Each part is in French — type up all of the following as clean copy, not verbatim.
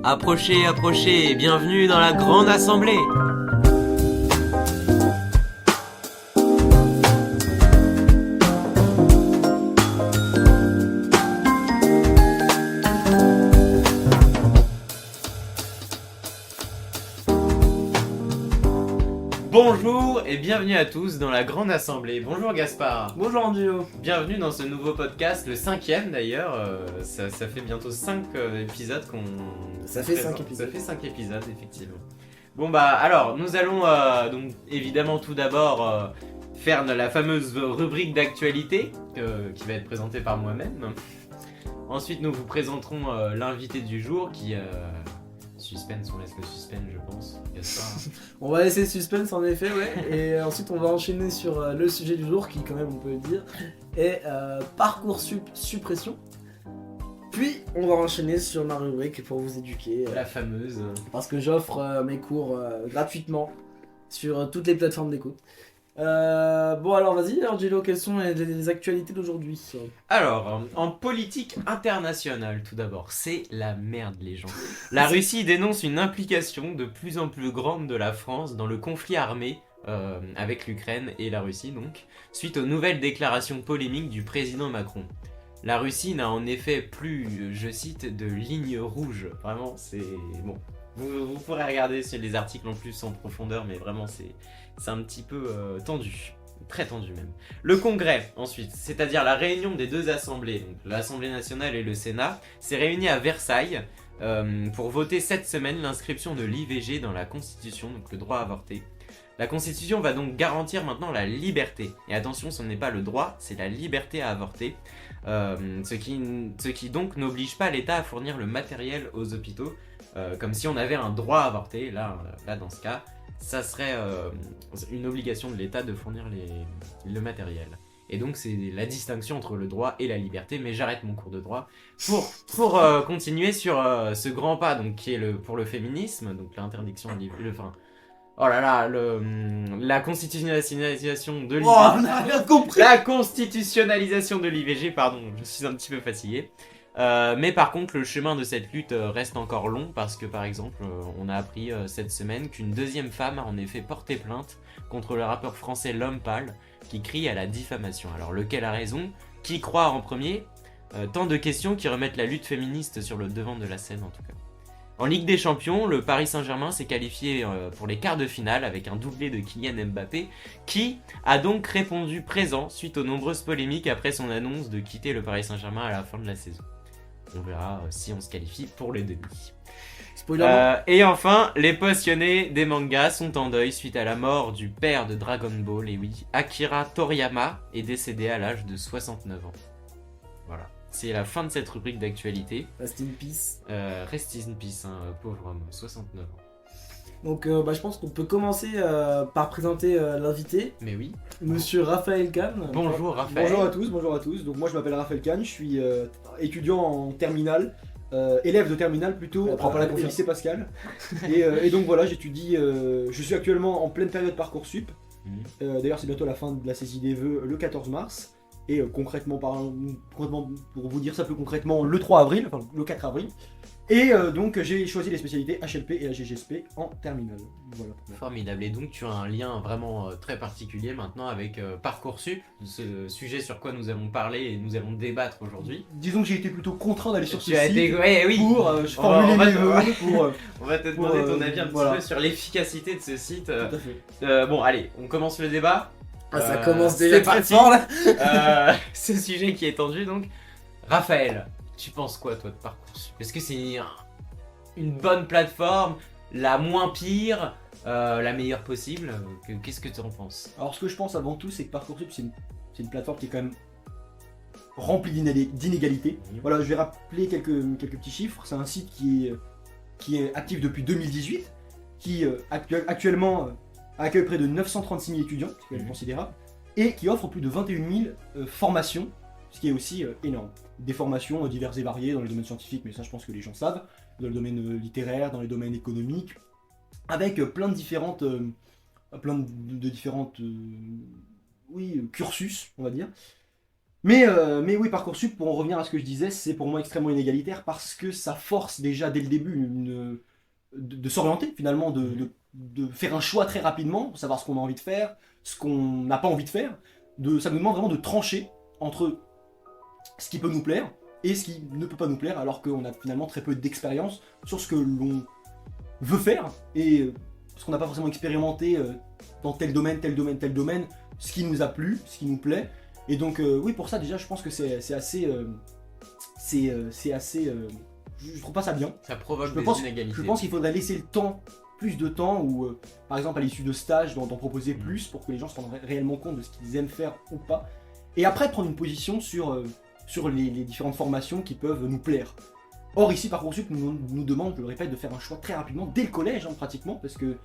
Approchez, approchez, bienvenue dans la grande assemblée. Bonjour et bienvenue à tous dans la grande assemblée. Bonjour Gaspard. Bonjour Angelo. Bienvenue dans ce nouveau podcast, le 5e d'ailleurs. Ça fait bientôt 5 épisodes qu'on... Ça fait 5 épisodes. Ça fait 5 épisodes, effectivement. Bon bah alors, nous allons donc évidemment tout d'abord faire la fameuse rubrique d'actualité qui va être présentée par moi-même. Ensuite nous vous présenterons l'invité du jour qui... Suspense, on laisse le suspense je pense. Gaspard. On va laisser le suspense en effet, ouais. Et ensuite on va enchaîner sur le sujet du jour qui quand même on peut le dire est Parcoursup suppression. Puis on va enchaîner sur ma rubrique pour vous éduquer. La fameuse. Parce que j'offre mes cours gratuitement sur toutes les plateformes d'écoute. Bon alors vas-y Angelo, quelles sont les actualités d'aujourd'hui? Alors, en politique internationale tout d'abord, c'est la merde les gens. La Russie dénonce une implication de plus en plus grande de la France dans le conflit armé avec l'Ukraine et la Russie donc, suite aux nouvelles déclarations polémiques du président Macron. La Russie n'a en effet plus, je cite, de ligne rouge. Vraiment, c'est... Bon, vous pourrez regarder sur les articles en plus en profondeur, mais vraiment c'est un petit peu tendu. Très tendu même. Le Congrès, ensuite, c'est-à-dire la réunion des deux assemblées, donc l'Assemblée nationale et le Sénat, s'est réuni à Versailles pour voter cette semaine l'inscription de l'IVG dans la Constitution, donc le droit à avorter. La Constitution va donc garantir maintenant la liberté. Et attention, ce n'est pas le droit, c'est la liberté à avorter. Ce qui donc n'oblige pas l'État à fournir le matériel aux hôpitaux, comme si on avait un droit à avorter. Là dans ce cas, ça serait une obligation de l'État de fournir le matériel. Et donc c'est la distinction entre le droit et la liberté, mais j'arrête mon cours de droit pour continuer sur ce grand pas donc, qui est pour le féminisme, donc l'interdiction de oh là là, la constitutionnalisation de l'IVG. Oh, on a rien compris. La constitutionnalisation de l'IVG, pardon, je suis un petit peu fatigué. Mais par contre, le chemin de cette lutte reste encore long parce que par exemple, on a appris cette semaine qu'une deuxième femme a en effet porté plainte contre le rappeur français L'Homme Pâle qui crie à la diffamation. Alors lequel a raison? Qui croit en premier? Tant de questions qui remettent la lutte féministe sur le devant de la scène en tout cas. En Ligue des Champions, le Paris Saint-Germain s'est qualifié pour les quarts de finale avec un doublé de Kylian Mbappé qui a donc répondu présent suite aux nombreuses polémiques après son annonce de quitter le Paris Saint-Germain à la fin de la saison. On verra si on se qualifie pour les demi. Et enfin, les passionnés des mangas sont en deuil suite à la mort du père de Dragon Ball, et oui, Akira Toriyama est décédé à l'âge de 69 ans. Voilà. C'est la fin de cette rubrique d'actualité. Rest in peace. Rest in peace, hein, pauvre homme, 69 ans. Donc je pense qu'on peut commencer par présenter l'invité. Mais oui. Monsieur Raphaël Kahn. Bonjour Raphaël. Bonjour à tous. Donc moi je m'appelle Raphaël Kahn, je suis étudiant en terminale, élève de terminale plutôt, prends pas la au confiance. lycée Pascal. et donc voilà, j'étudie, je suis actuellement en pleine période Parcoursup. D'ailleurs c'est bientôt la fin de la saisie des vœux le 14 mars. Et concrètement, pour vous dire ça plus concrètement, le 3 avril, enfin le 4 avril. Et donc j'ai choisi les spécialités HLP et HGSP en terminale. Voilà. Formidable. Et donc tu as un lien vraiment très particulier maintenant avec Parcoursup, ce sujet sur quoi nous allons parler et nous allons débattre aujourd'hui. Disons que j'ai été plutôt contraint d'aller sur ce Tu as site été... Ouais, oui. pour formuler mes vœux. On va te demander ton avis un petit voilà. peu sur l'efficacité de ce site. Tout à fait. Bon, allez, on commence le débat. Ah, ça commence déjà c'est très parti. fort là. Ce sujet qui est tendu donc. Raphaël, tu penses quoi toi de Parcoursup? Est-ce que c'est une bonne plateforme, la moins pire, la meilleure possible? Qu'est-ce que tu en penses? Alors ce que je pense avant tout, c'est que Parcoursup c'est une plateforme qui est quand même remplie d'inégalités. Voilà, je vais rappeler quelques petits chiffres. C'est un site qui est actif depuis 2018, qui actuellement accueille près de 936 000 étudiants, ce qui est considérable, et qui offre plus de 21 000 formations, ce qui est aussi énorme. Des formations diverses et variées dans les domaines scientifiques, mais ça je pense que les gens savent, dans le domaine littéraire, dans les domaines économiques, avec plein de différentes cursus, on va dire. Mais oui, Parcoursup, pour en revenir à ce que je disais, c'est pour moi extrêmement inégalitaire parce que ça force déjà dès le début de s'orienter finalement, de faire un choix très rapidement, pour savoir ce qu'on a envie de faire, ce qu'on n'a pas envie de faire. Ça nous demande vraiment de trancher entre ce qui peut nous plaire et ce qui ne peut pas nous plaire, alors qu'on a finalement très peu d'expérience sur ce que l'on veut faire et ce qu'on n'a pas forcément expérimenté dans tel domaine, ce qui nous a plu, ce qui nous plaît. Et donc oui, pour ça déjà je pense que c'est assez je trouve pas ça bien. Ça provoque Je des pense, inégalités. je pense qu'il faudrait laisser le temps, plus de temps, ou par exemple à l'issue de stages, d'en proposer plus pour que les gens se rendent réellement compte de ce qu'ils aiment faire ou pas. Et après prendre une position sur les différentes formations qui peuvent nous plaire. Or ici Parcoursup nous demande, je le répète, de faire un choix très rapidement, dès le collège pratiquement, parce que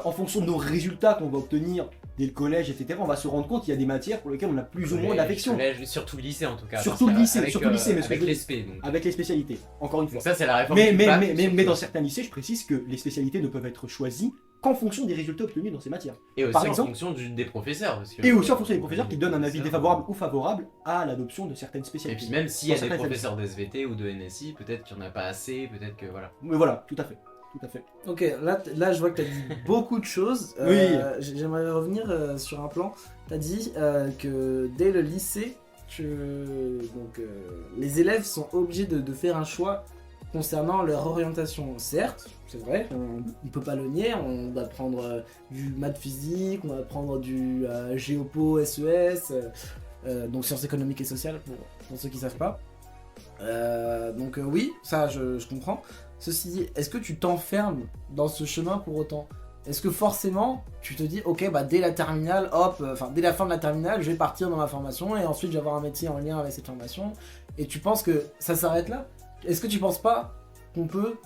en fonction de nos résultats qu'on va obtenir dès le collège, etc., on va se rendre compte qu'il y a des matières pour lesquelles on a plus ou moins d'affection. Surtout le lycée en tout cas. Surtout le lycée, mais avec les SP. avec les spécialités, encore une fois. Donc ça c'est la réforme. Mais dans certains lycées, je précise que les spécialités ne peuvent être choisies qu'en fonction des résultats obtenus dans ces matières. Et aussi Par en exemple, fonction des professeurs. Et aussi en fonction des professeurs qui donnent un avis défavorable ou favorable à l'adoption de certaines Et spécialités. puis même s'il y a Dans des certains professeurs d'SVT ou de NSI, peut-être qu'il n'y en a pas assez, peut-être que voilà. Mais voilà, tout à fait. Tout à fait. Ok, là je vois que tu as dit beaucoup de choses. Oui. J'aimerais revenir sur un plan. Tu as dit que dès le lycée, les élèves sont obligés de faire un choix concernant leur orientation. Certes, c'est vrai, on ne peut pas le nier, on va prendre du maths physique, on va prendre du géopo, SES, donc sciences économiques et sociales pour ceux qui ne savent pas. Oui, ça je comprends. Ceci dit, est-ce que tu t'enfermes dans ce chemin pour autant ? Est-ce que forcément tu te dis ok dès la terminale, dès la fin de la terminale, je vais partir dans ma formation et ensuite je vais avoir un métier en lien avec cette formation et tu penses que ça s'arrête là ? Est-ce que tu penses pas qu'on peut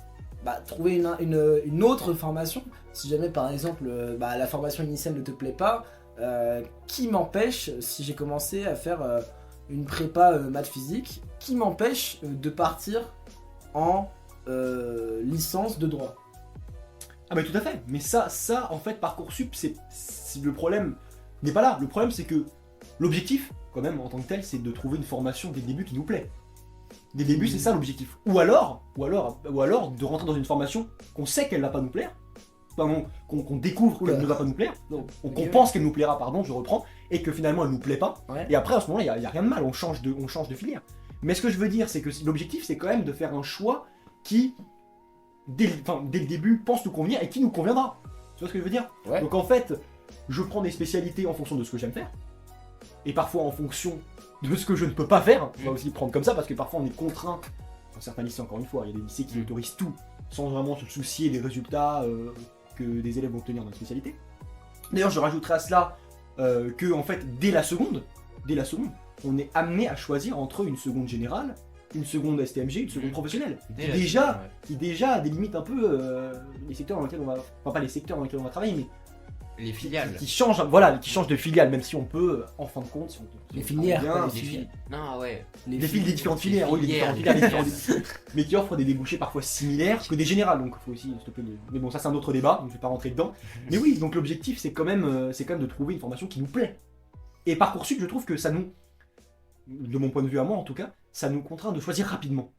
trouver une autre formation ? Si jamais par exemple la formation initiale ne te plaît pas, qui m'empêche, si j'ai commencé à faire une prépa maths physique, qui m'empêche de partir en licence de droit ? Ah mais tout à fait, mais ça en fait Parcoursup, c'est le problème n'est pas là. Le problème c'est que l'objectif quand même en tant que tel, c'est de trouver une formation dès le début qui nous plaît. Dès le début, c'est ça l'objectif. Ou alors de rentrer dans une formation qu'on sait qu'elle va pas nous plaire, qu'on découvre qu'elle ne va pas nous plaire, qu'on pense qu'elle nous plaira, je reprends, et que finalement elle nous plaît pas. Ouais. Et après à ce moment-là, il y a rien de mal, on change de filière. Mais ce que je veux dire, c'est que l'objectif, c'est quand même de faire un choix qui dès le début pense nous convenir et qui nous conviendra. Tu vois ce que je veux dire ? Ouais. Donc en fait, je prends des spécialités en fonction de ce que j'aime faire, et parfois en fonction de ce que je ne peux pas faire. On va aussi prendre comme ça parce que parfois on est contraint. Dans certains lycées, encore une fois, il y a des lycées qui autorisent tout sans vraiment se soucier des résultats que des élèves vont obtenir dans la spécialité. D'ailleurs, je rajouterai à cela que en fait, dès la seconde, on est amené à choisir entre une seconde générale, une seconde STMG, une seconde professionnelle, qui déjà délimite un peu les secteurs dans lesquels on va, enfin pas les secteurs dans lesquels on va travailler, mais les filiales. Qui changent de filiale, même si on peut, en fin de compte, si on peut, les filières, bien, les filières. Non, ouais. Les fils des différentes filières, oui, les différentes filières, mais qui offrent des débouchés parfois similaires que des générales, donc il faut aussi stopper les... Mais bon, ça c'est un autre débat, donc je vais pas rentrer dedans. Mais oui, donc l'objectif c'est quand même de trouver une formation qui nous plaît. Et Parcoursup, je trouve que ça nous, de mon point de vue à moi en tout cas, ça nous contraint de choisir rapidement.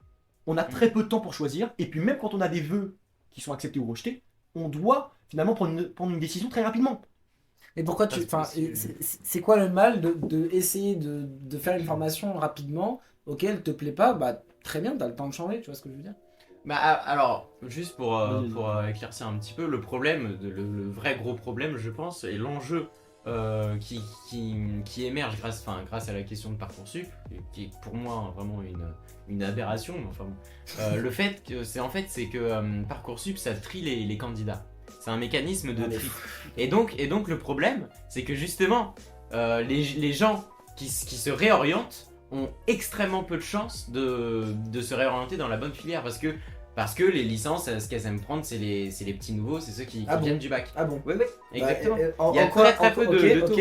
On a très peu de temps pour choisir, et puis même quand on a des vœux qui sont acceptés ou rejetés, on doit finalement prendre une décision très rapidement. Et pourquoi c'est quoi le mal de essayer de faire une formation rapidement, auquel elle te plaît pas, très bien, t'as le temps de changer, tu vois ce que je veux dire ? Alors, juste pour éclaircir un petit peu, le problème, le vrai gros problème, je pense, et l'enjeu qui émerge grâce à la question de Parcoursup, qui est pour moi vraiment une aberration, le fait que c'est que Parcoursup ça trie les candidats. C'est un mécanisme de tri. Et donc le problème, c'est que justement, les gens qui se réorientent ont extrêmement peu de chances de se réorienter dans la bonne filière parce que les licences, ce qu'elles aiment prendre, c'est les petits nouveaux, c'est ceux qui viennent du bac. Ah bon ? Oui, exactement. Il y a très peu de taux.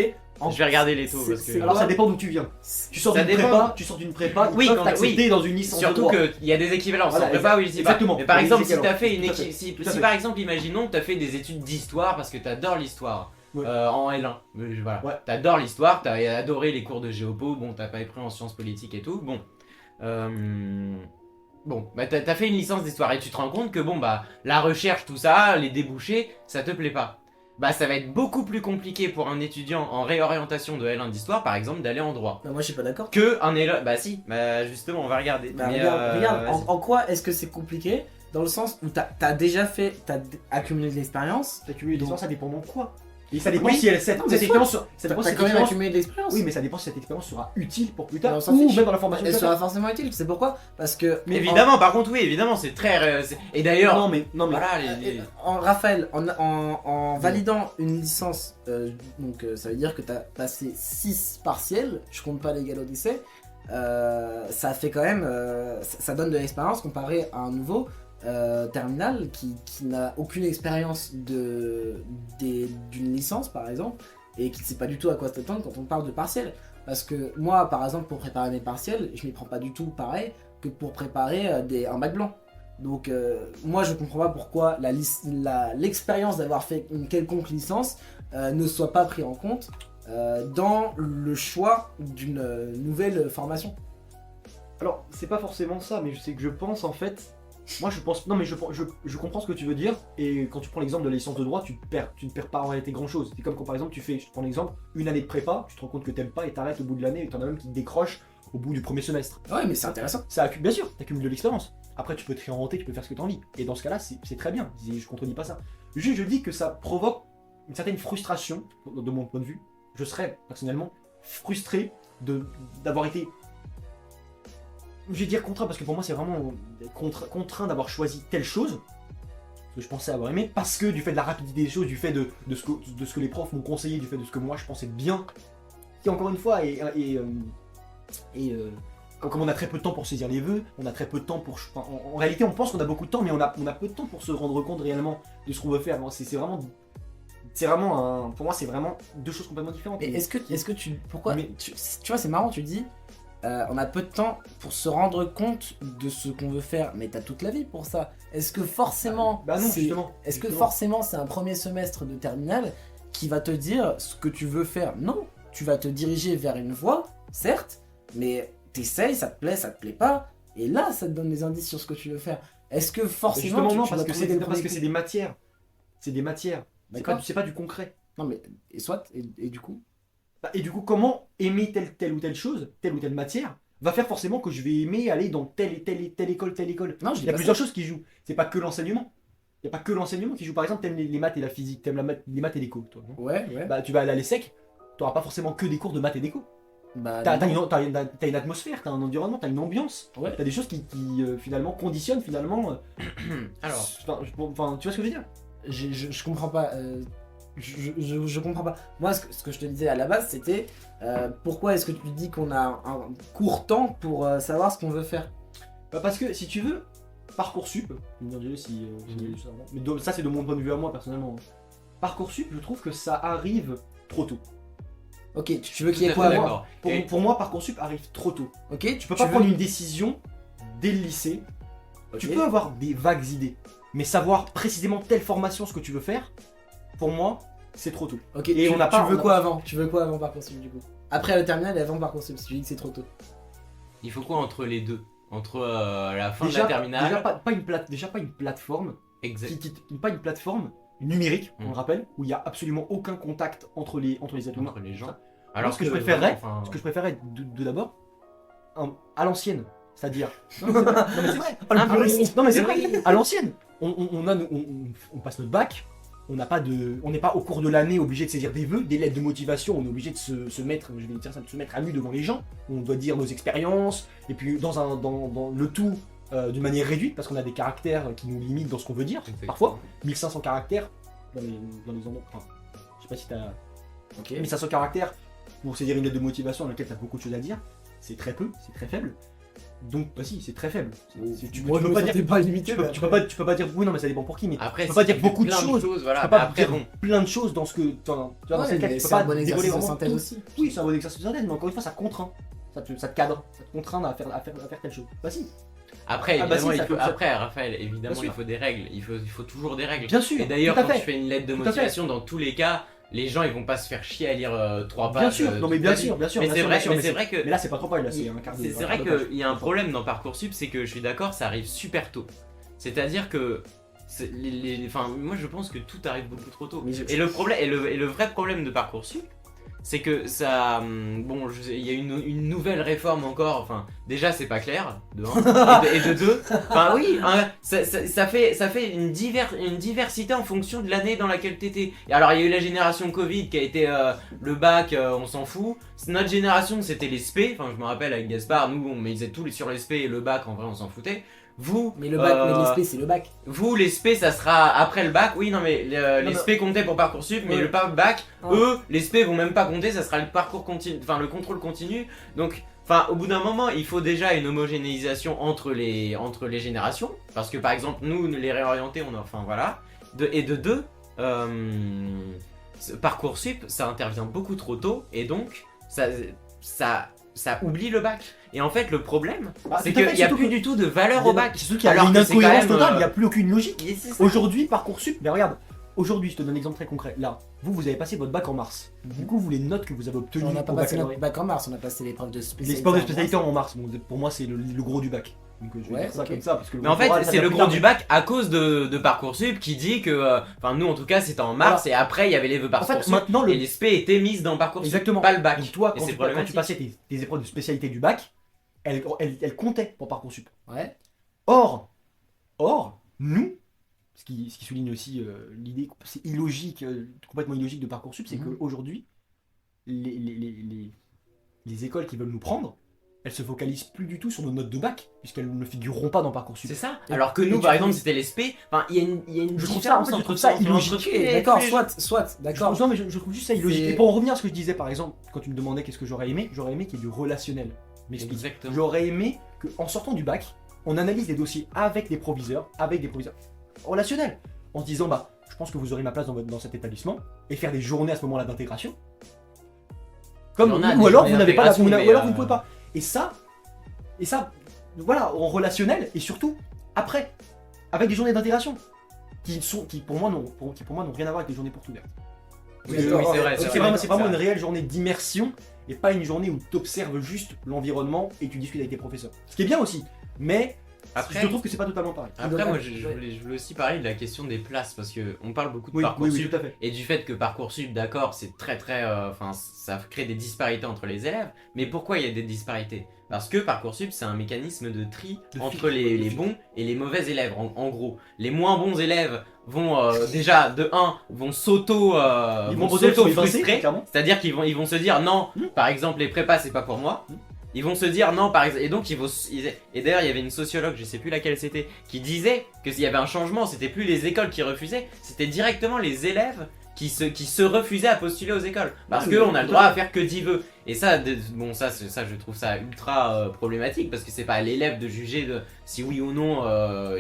Je vais regarder les taux. Alors ça dépend d'où tu viens. Tu sors d'une prépa, ils peuvent t'accepter dans une licence de droit. Surtout qu'il y a des équivalences. Voilà, en prépa, oui, exactement. Mais par exemple, si tu as fait si par exemple, imaginons que tu as fait des études d'histoire parce que tu adores l'histoire. Ouais. en L1. Voilà. Ouais. T'adores l'histoire, t'as adoré les cours de géopo, bon, t'as pas appris en sciences politiques et tout, bon. Bon, bah t'as fait une licence d'histoire et tu te rends compte que bon, bah la recherche, tout ça, les débouchés, ça te plaît pas. Bah ça va être beaucoup plus compliqué pour un étudiant en réorientation de L1 d'histoire, par exemple, d'aller en droit. Bah, moi, je suis pas d'accord. Que un L1, bah si, bah justement, on va regarder. Bah, Mais, regarde, vas-y. en quoi est-ce que c'est compliqué? Dans le sens où t'as déjà fait, t'as accumulé de l'expérience. T'as cumulé des Donc- expériences, ça dépend de quoi. Et ça dépend Oui. si cette Non, mais expérience, ça T'as dépend si cette quand même expérience- accumulé de l'expérience. Oui, mais ça dépend si cette expérience sera utile pour plus Mais tard on s'en ou fiche. même dans la formation. Elle que tu sera vas forcément utile, tu sais pourquoi? Parce que. Mais évidemment, par contre, oui, évidemment, c'est très. Et faire. d'ailleurs, Non, mais voilà, Raphaël, en validant une licence, donc ça veut dire que t'as passé 6 partiels, je compte pas les Gallo d'essai, ça fait quand même. Ça donne de l'expérience comparé à un nouveau terminal qui n'a aucune expérience d'une licence par exemple et qui ne sait pas du tout à quoi s'attendre quand on parle de partiels. Parce que moi, par exemple, pour préparer mes partiels, je m'y prends pas du tout pareil que pour préparer un bac blanc. Donc moi je comprends pas pourquoi l'expérience d'avoir fait une quelconque licence ne soit pas pris en compte dans le choix d'une nouvelle formation. alors, c'est pas forcément ça, mais je pense en fait. Moi je pense. Non, mais je comprends ce que tu veux dire. Et quand tu prends l'exemple de la licence de droit, tu ne perds pas en réalité grand chose. C'est comme quand par exemple tu fais, je te prends l'exemple, une année de prépa, tu te rends compte que t'aimes pas et t'arrêtes au bout de l'année et t'en as même qui te décrochent au bout du premier semestre. Ouais, mais c'est intéressant. Bien sûr, t'accumules de l'expérience. Après, tu peux te réinventer, tu peux faire ce que t'as envie. Et dans ce cas-là, c'est très bien. Je contredis pas ça. Juste, je dis que ça provoque une certaine frustration, de mon point de vue. Je serais personnellement frustré d'avoir été. Je vais dire contraint parce que pour moi, c'est vraiment contraint d'avoir choisi telle chose que je pensais avoir aimé parce que du fait de la rapidité des choses, du fait de ce que les profs m'ont conseillé, du fait de ce que moi je pensais bien, qui encore une fois comme on a très peu de temps pour saisir les vœux, on a très peu de temps pour. En réalité, on pense qu'on a beaucoup de temps, mais on a peu de temps pour se rendre compte réellement de ce qu'on veut faire. C'est vraiment pour moi, c'est vraiment deux choses complètement différentes. Mais est-ce que tu. Pourquoi Mais- tu vois, c'est marrant, tu dis. On a peu de temps pour se rendre compte de ce qu'on veut faire, mais t'as toute la vie pour ça. Est-ce que forcément. Bah non, c'est- justement. Est-ce que Justement. forcément c'est un premier semestre de terminale qui va te dire ce que tu veux faire? Non, tu vas te diriger vers une voie, certes, mais t'essayes, ça te plaît pas, et là ça te donne des indices sur ce que tu veux faire. Est-ce que forcément Justement, non, tu parce vas que trouver c'est des parce que premiers c'est des matières. C'est des matières. D'accord. C'est pas du concret. Non mais, et soit, et du coup Et du coup, comment aimer telle ou telle chose, telle ou telle matière, va faire forcément que je vais aimer aller dans telle école, telle école. Non, je Il dis y a pas plusieurs ça. choses qui jouent. C'est pas que l'enseignement. Il y a pas que l'enseignement qui joue. Par exemple, t'aimes les maths et la physique, t'aimes les maths et l'éco, toi. Non Ouais. Bah, tu vas aller à l'ESSEC, t'auras pas forcément que des cours de maths et d'éco. Bah, T'as non. une atmosphère, t'as un environnement, t'as une ambiance. Ouais. T'as des choses qui finalement conditionnent finalement. alors, Enfin, tu vois ce que je veux dire? Je comprends pas. Je comprends pas. Moi, ce que je te disais à la base, c'était pourquoi est-ce que tu dis qu'on a un court temps pour savoir ce qu'on veut faire? Bah parce que si tu veux, Parcoursup, je vais me dire si il y a des choses avant. Mais ça c'est de mon point de vue à moi personnellement. Parcoursup, je trouve que ça arrive trop tôt. Ok, tu veux qu'il y tout ait à quoi fait avant? d'accord. Pour, Et- pour moi, Parcoursup arrive trop tôt. Ok, Tu peux pas prendre une décision dès le lycée. Tu peux avoir des vagues idées, mais savoir précisément telle formation, ce que tu veux faire, pour moi, c'est trop tôt. Ok, Et tu, on n'a pas- tu veux on a quoi pas- avant? Tu veux quoi avant Parcoursup du coup? Après le terminal et avant Parcoursup, si tu dis que c'est trop tôt. il faut quoi entre les deux? Entre la fin de Déjà, la terminale. déjà pas une plateforme, Exact. pas une plateforme numérique, on Mm. le rappelle, où il y a absolument aucun contact entre les êtres humains. Entre les gens. Alors ce que je préférerais, enfin, Ce que je préférais de d'abord, à l'ancienne, c'est-à-dire. Non mais c'est vrai. Un puriste. Non mais c'est vrai. À l'ancienne, on passe notre bac. On n'est pas au cours de l'année obligé de saisir des vœux, des lettres de motivation. On est obligé de se mettre, je vais dire ça, de se mettre à nu devant les gens. On doit dire nos expériences et puis dans le tout d'une manière réduite parce qu'on a des caractères qui nous limitent dans ce qu'on veut dire. Exactement. Parfois, 1500 caractères dans les endroits. Enfin, je sais pas si t'as. Ok. 1500 caractères pour saisir une lettre de motivation dans laquelle tu as beaucoup de choses à dire, c'est très peu, c'est très faible. Donc, bah si, c'est très faible. Tu Moi, je peux me pas sentais dire. pas limité. Tu peux pas dire. Oui, non, mais ça dépend pour qui. Mais Après, tu peux pas si dire tu beaucoup fais de plein choses. voilà. tu peux pas Après, dire bon. plein de choses dans ce que. Tu vois, dans Ouais, ce cas, mais tu peux c'est pas un bon dévoiler exercice de vraiment synthèse tout. aussi. Oui, c'est un bon exercice de synthèse, mais encore une fois, ça contraint. Ça te cadre, ça te contraint à faire telle chose. Bah si. Après, Ah bah évidemment, si, ça il faut... peut- ça- Après, Raphaël, évidemment, Bien sûr. il faut des règles. Il faut toujours des règles. Bien sûr. Et d'ailleurs, tout à quand fait. tu fais une lettre de Tout à fait. motivation, dans tous les cas, les gens ils vont pas se faire chier à lire 3 Bien pages. sûr, non mais bien sûr, bien sûr. Mais bien c'est sûr, vrai, bien sûr, mais c'est vrai que Mais là, c'est pas 3 pages, là, c'est un quart de c'est un vrai quart de page. qu'il y a un problème dans Parcoursup, c'est que je suis d'accord, ça arrive super tôt. C'est-à-dire que enfin, moi je pense que tout arrive beaucoup trop tôt. Mais je- Et le problème, et le vrai problème de Parcoursup, c'est que ça, bon, il y a une nouvelle réforme encore. Enfin, déjà c'est pas clair, de 1, et de 2. Enfin oui, hein, ça fait une diversité en fonction de l'année dans laquelle t'étais. Et alors il y a eu la génération Covid qui a été le bac, on s'en fout. Notre génération c'était les spé. Enfin je me rappelle avec Gaspard, nous on misait tout sur les spé et le bac en vrai on s'en foutait. Vous, Mais le bac, mais l'esprit c'est le bac. vous, les spé, ça sera après le bac. Oui, non, mais les mais- spé comptaient pour Parcoursup, mais Ouais. le bac, Ouais. eux, les spé vont même pas compter, ça sera le parcours continu, enfin le contrôle continu. Donc, enfin, au bout d'un moment, il faut déjà une homogénéisation entre les générations, parce que par exemple, nous, les réorientés, enfin voilà. Et de 2, Parcoursup, ça intervient beaucoup trop tôt, et donc ça oublie le bac. Et en fait, le problème, Bah, c'est tout à fait, qu'il n'y a surtout plus que- du tout de valeur au bac. C'est surtout qu'il y a Alors une que c'est quand incohérence même, totale, il n'y a plus aucune logique. Et c'est ça. Aujourd'hui, Parcoursup, mais regarde, aujourd'hui, je te donne un exemple très concret. Là, vous avez passé votre bac en mars. Du coup, vous, les notes que vous avez obtenues On n'a pas au passé baccalauréat, notre bac en mars, on a passé l'épreuve de les spécialité. sports de en spécialité mars. en mars. Bon, pour moi, c'est le gros du bac. Donc, je vais Ouais, dire ça ok. comme ça. Parce que Mais en fait, oral, ça c'est vient le plus gros tard. du bac à cause de Parcoursup qui dit que, enfin nous en tout cas c'était en mars et après il y avait les vœux En fait, Parcoursup maintenant, et les spé étaient mises dans Parcoursup, Exactement. pas le bac. Donc, toi, Et quand c'est tu problématique. passais tes épreuves de spécialité du bac, elles comptaient pour Parcoursup. Ouais. Or, nous, ce qui souligne aussi l'idée que c'est illogique, complètement illogique de Parcoursup, c'est Mhm. qu'aujourd'hui, les écoles qui veulent nous prendre, elles se focalisent plus du tout sur nos notes de bac, puisqu'elles ne figureront pas dans Parcoursup. C'est ça. Et- Alors que et nous tu par trouves- exemple c'était les spé, enfin il y a une Je trouve ça, en différence fait, je entre trouve ça illogique. entre- Ok, et d'accord, tous les- soit, d'accord. Non, mais je trouve juste ça illogique. C'est- Et pour en revenir à ce que je disais, par exemple, quand tu me demandais qu'est-ce que j'aurais aimé qu'il y ait du relationnel. M'explique. Exactement. J'aurais aimé qu'en sortant du bac, on analyse les dossiers avec des proviseurs relationnels, en se disant bah, je pense que vous aurez ma place dans cet établissement, et faire des journées à ce moment-là d'intégration. Comme, Il y en a ou des alors journées vous n'avez pas la, d'intégration, ou mais, alors vous ne pouvez pas. Et ça, voilà, en relationnel, et surtout après, avec des journées d'intégration, qui pour moi n'ont rien à voir avec les journées portes ouvertes. Oui, D'accord, oui, c'est vrai. ok. C'est vraiment une réelle journée d'immersion et pas une journée où tu observes juste l'environnement et tu discutes avec tes professeurs. Ce qui est bien aussi, mais Après, je trouve que c'est pas totalement pareil. après moi je Ouais. voulais aussi parler de la question des places parce que on parle beaucoup de Oui, Parcoursup. tout à fait. Et du fait que Parcoursup, d'accord, c'est très, enfin, ça crée des disparités entre les élèves. Mais pourquoi il y a des disparités? Parce que Parcoursup, c'est un mécanisme de tri De entre filtre, les de filtre. bons et les mauvais élèves. En gros, les moins bons élèves vont déjà de 1 vont Les bons élèves sont évincés, frustrer. clairement. C'est-à-dire qu'ils vont se dire non, par exemple les prépas c'est pas pour moi. Ils vont se dire non par exemple et donc et d'ailleurs il y avait une sociologue, je sais plus laquelle c'était, qui disait que s'il y avait un changement, c'était plus les écoles qui refusaient, c'était directement les élèves qui se refusaient à postuler aux écoles parce Ouais, qu'on mais a le tout droit à à faire que d'y veut. Et ça, bon ça je trouve ça ultra problématique parce que c'est pas à l'élève de juger de si oui ou non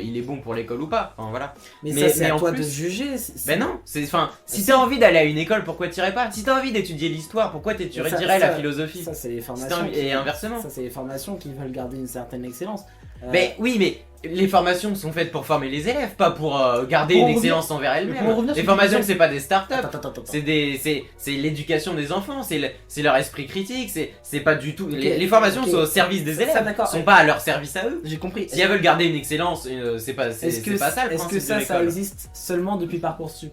il est bon pour l'école ou pas. Enfin voilà. Mais Mais- ça, c'est mais à en toi plus- de juger. Ben non, si t'as envie d'aller à une école, pourquoi t'irais pas? Si t'as envie d'étudier l'histoire, pourquoi t'étudierais Ça- la ça- philosophie? Ça, c'est les Si t'as formations. envie- Et inversement. Ça, c'est les formations qui veulent garder une certaine excellence. Mais oui, mais les formations sont faites pour former les élèves, pas pour garder Pour une en revenir- excellence envers pour en elles-mêmes. revenir sur Les ce que formations, tu disais- c'est pas des startups. Attends. C'est l'éducation des enfants, c'est leur esprit critique, c'est pas du tout. Les Ok, formations ok. sont au service des Ça, élèves, d'accord. sont pas à leur service à eux. J'ai compris. Si elles veulent garder une excellence, c'est pas Est-ce c'est que pas ça le est-ce principe que ça de l'école. existe seulement depuis Parcoursup?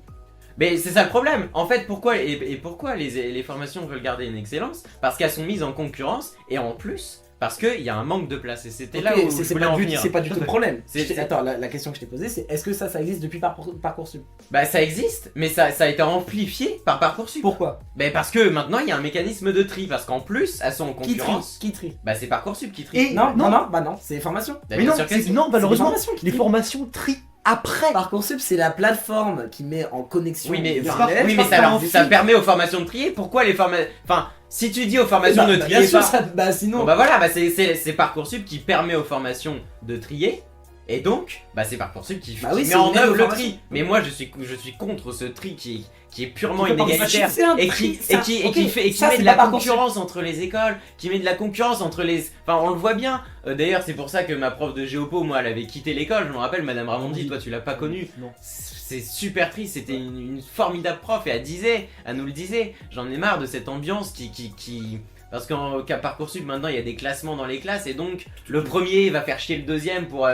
Mais c'est ça le problème. En fait, pourquoi les formations veulent garder une excellence? Parce qu'elles sont mises en concurrence et en plus parce qu'il y a un manque de place. Et c'était là où je voulais en venir. C'est pas du tout le problème. C'est- Attends, la question que je t'ai posée, c'est est-ce que ça existe depuis Parcoursup? Bah ça existe, mais ça a été amplifié par Parcoursup. Pourquoi? Bah parce que maintenant il y a un mécanisme de tri, parce qu'en plus elles sont en Qui trie? concurrence. Qui trie? Bah c'est Parcoursup qui trie. Et- Non, non. non, c'est les formations. Bah, Mais bien non, sûr que c'est- si. non, malheureusement, formations qui les trient. formations trient après. Parcoursup, c'est la plateforme qui met en connexion. Oui mais, les enfin, élèves. oui, mais ça, pas un ça film. permet aux formations de trier. Pourquoi les formations... Enfin, si tu dis aux formations de Bien trier sûr, pas... ça, sinon. Bon bah voilà, bah c'est Parcoursup qui permet aux formations de trier. Et donc, bah c'est Parcoursup qui Bah oui, met c'est en une aide œuvre aux le formations. tri. Mais moi, je suis contre ce tri qui est purement Qui fait pas inégalitaire C'est un et tri, qui, ça, et ok, qui fait et qui ça, met c'est de la pas Parcoursup. concurrence entre les écoles, qui met de la concurrence entre les. Enfin, on le voit bien. D'ailleurs, c'est pour ça que ma prof de géopo, moi, elle avait quitté l'école. Je me rappelle, Madame Ramondi, Oui. toi, tu l'as pas connue. Non. C'est super triste. C'était une formidable prof et elle nous le disait. J'en ai marre de cette ambiance qui parce qu'à Parcoursup maintenant il y a des classements dans les classes et donc le premier va faire chier le deuxième pour